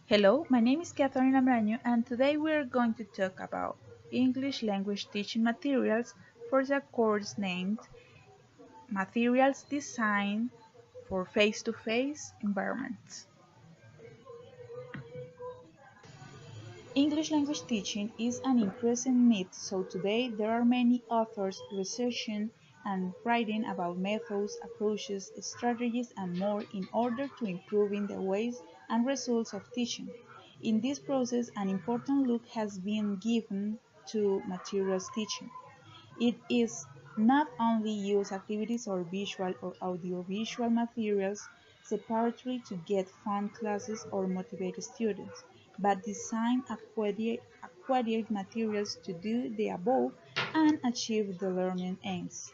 Hello, my name is Catherine Amraño and today we are going to talk about English language teaching materials for the course named Materials Designed for Face-to-Face Environments. English language teaching is an increasing need, so today there are many authors researching and writing about methods, approaches, strategies, and more in order to improving the ways and results of teaching. In this process, an important look has been given to materials teaching. It is not only use activities or visual or audiovisual materials separately to get fun classes or motivate students, but design aquatic materials to do the above and achieve the learning aims.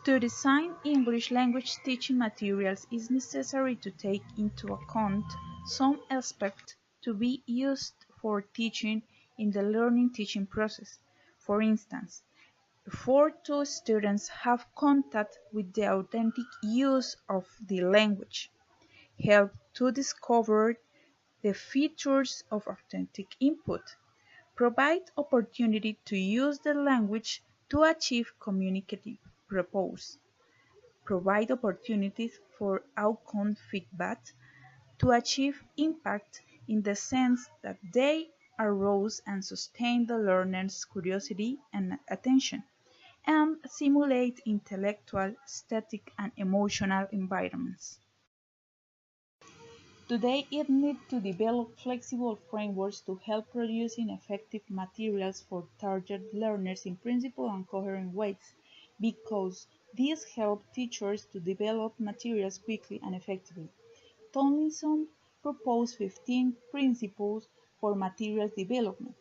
To design English language teaching materials it is necessary to take into account some aspects to be used for teaching in the learning teaching process. For instance, before two students have contact with the authentic use of the language, help to discover the features of authentic input, provide opportunity to use the language to achieve communicative purpose, provide opportunities for outcome feedback to achieve impact in the sense that they arouse and sustain the learner's curiosity and attention, and simulate intellectual, static, and emotional environments. Today it needs to develop flexible frameworks to help producing effective materials for target learners in principled and coherent ways, because these help teachers to develop materials quickly and effectively. Tomlinson proposed 15 principles for materials development.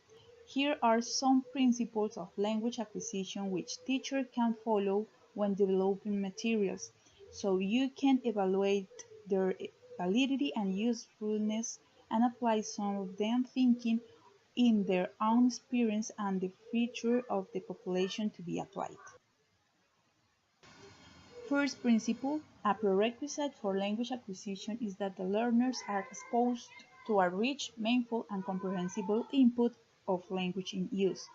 Here are some principles of language acquisition which teachers can follow when developing materials, so you can evaluate their validity and usefulness and apply some of them thinking in their own experience and the future of the population to be applied. First principle: a prerequisite for language acquisition is that the learners are exposed to a rich, meaningful, and comprehensible input of language in use.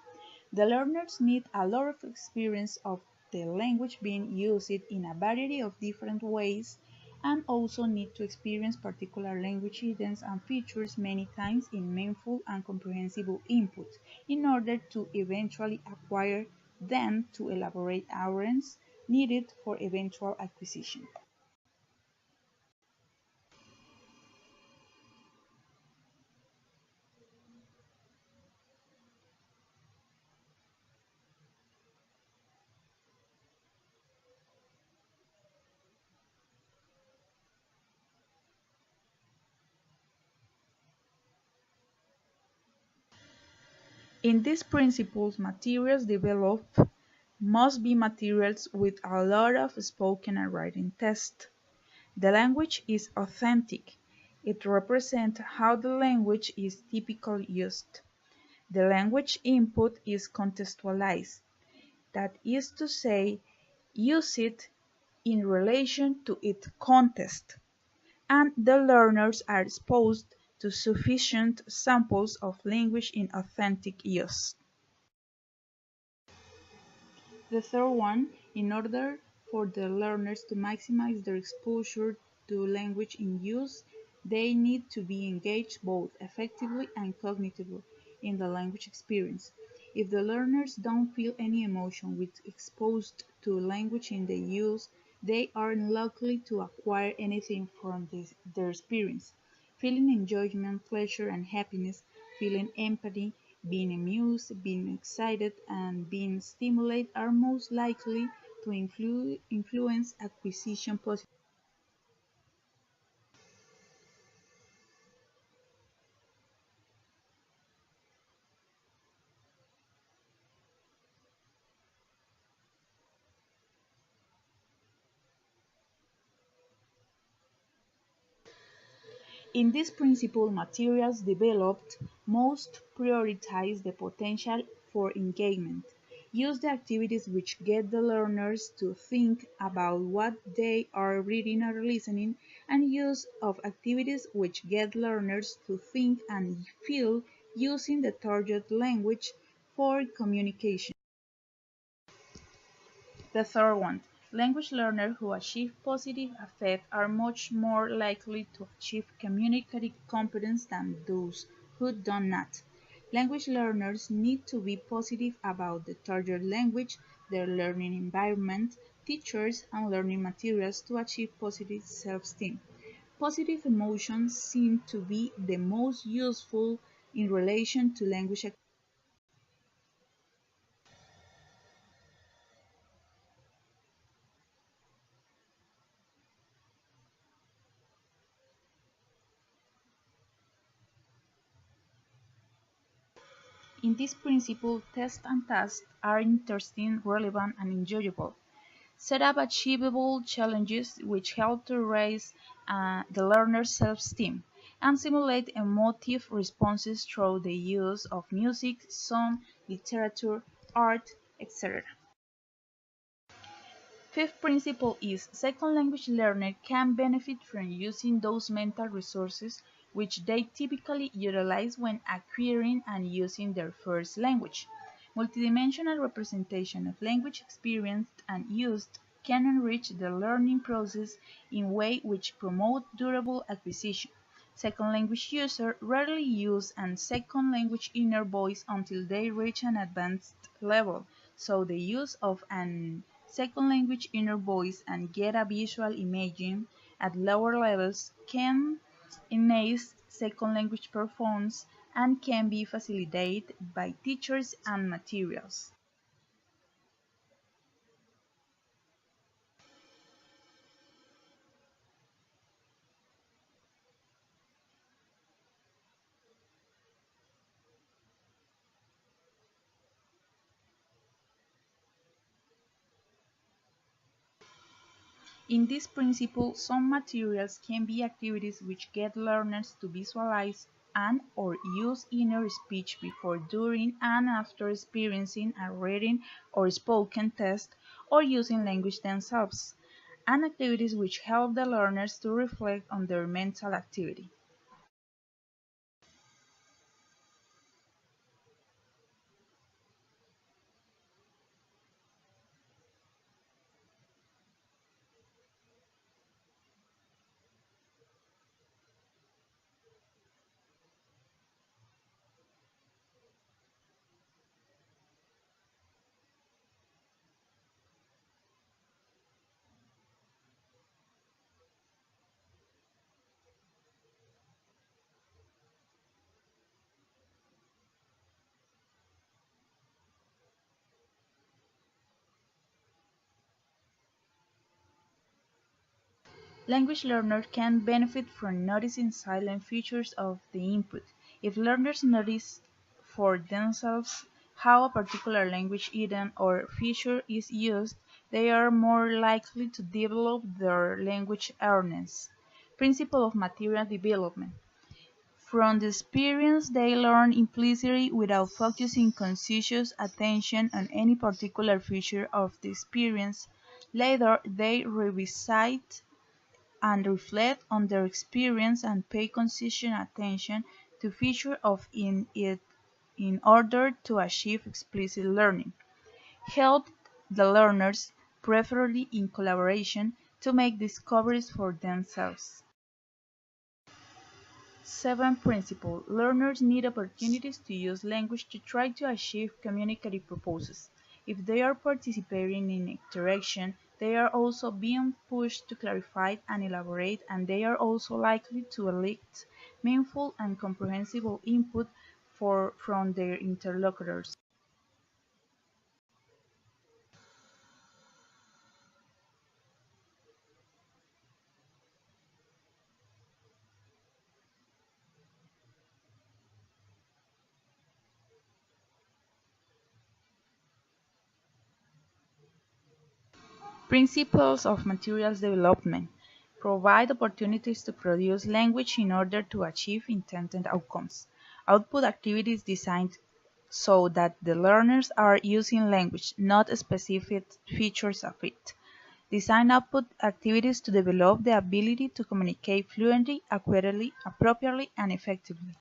The learners need a lot of experience of the language being used in a variety of different ways, and also need to experience particular language items and features many times in meaningful and comprehensible inputs in order to eventually acquire them to elaborate awareness needed for eventual acquisition. In these principles, materials developed must be materials with a lot of spoken and written text. The language is authentic. It represents how the language is typically used. The language input is contextualized, that is to say, use it in relation to its context, and the learners are exposed to sufficient samples of language in authentic use. The third one, in order for the learners to maximize their exposure to language in use, they need to be engaged both effectively and cognitively in the language experience. If the learners don't feel any emotion when exposed to language in the use, they are unlikely to acquire anything from their experience. Feeling enjoyment, pleasure, and happiness, feeling empathy, being amused, being excited, and being stimulated are most likely to influence acquisition positively. In this principle, materials developed most prioritize the potential for engagement, use the activities which get the learners to think about what they are reading or listening, and use of activities which get learners to think and feel using the target language for communication. The third one, language learners who achieve positive affect are much more likely to achieve communicative competence than those who do not. Language learners need to be positive about the target language, their learning environment, teachers, and learning materials to achieve positive self-esteem. Positive emotions seem to be the most useful in relation to language. In this principle, tests and tasks are interesting, relevant, and enjoyable. Set up achievable challenges which help to raise the learner's self-esteem and simulate emotive responses through the use of music, song, literature, art, etc. Fifth principle is second language learner can benefit from using those mental resources which they typically utilize when acquiring and using their first language. Multidimensional representation of language experienced and used can enrich the learning process in ways which promote durable acquisition. Second language users rarely use a second language inner voice until they reach an advanced level, so the use of an second language inner voice and get a visual imaging at lower levels can enhance second language performance and can be facilitated by teachers and materials. In this principle, some materials can be activities which get learners to visualize and/or use inner speech before, during, and after experiencing a reading or spoken test or using language themselves, and activities which help the learners to reflect on their mental activity. Language learners can benefit from noticing silent features of the input. If learners notice for themselves how a particular language item or feature is used, they are more likely to develop their language awareness. Principle of material development. From the experience they learn implicitly without focusing conscious attention on any particular feature of the experience. Later they revisit and reflect on their experience and pay conscious attention to features of in it in order to achieve explicit learning. Help the learners, preferably in collaboration, to make discoveries for themselves. 7. Principle. Learners need opportunities to use language to try to achieve communicative purposes. If they are participating in interaction, They are also being pushed to clarify and elaborate, and they are also likely to elicit meaningful and comprehensible input from their interlocutors. Principles of materials development provide opportunities to produce language in order to achieve intended outcomes. Output activities designed so that the learners are using language, not specific features of it. Design output activities to develop the ability to communicate fluently, accurately, appropriately, and effectively.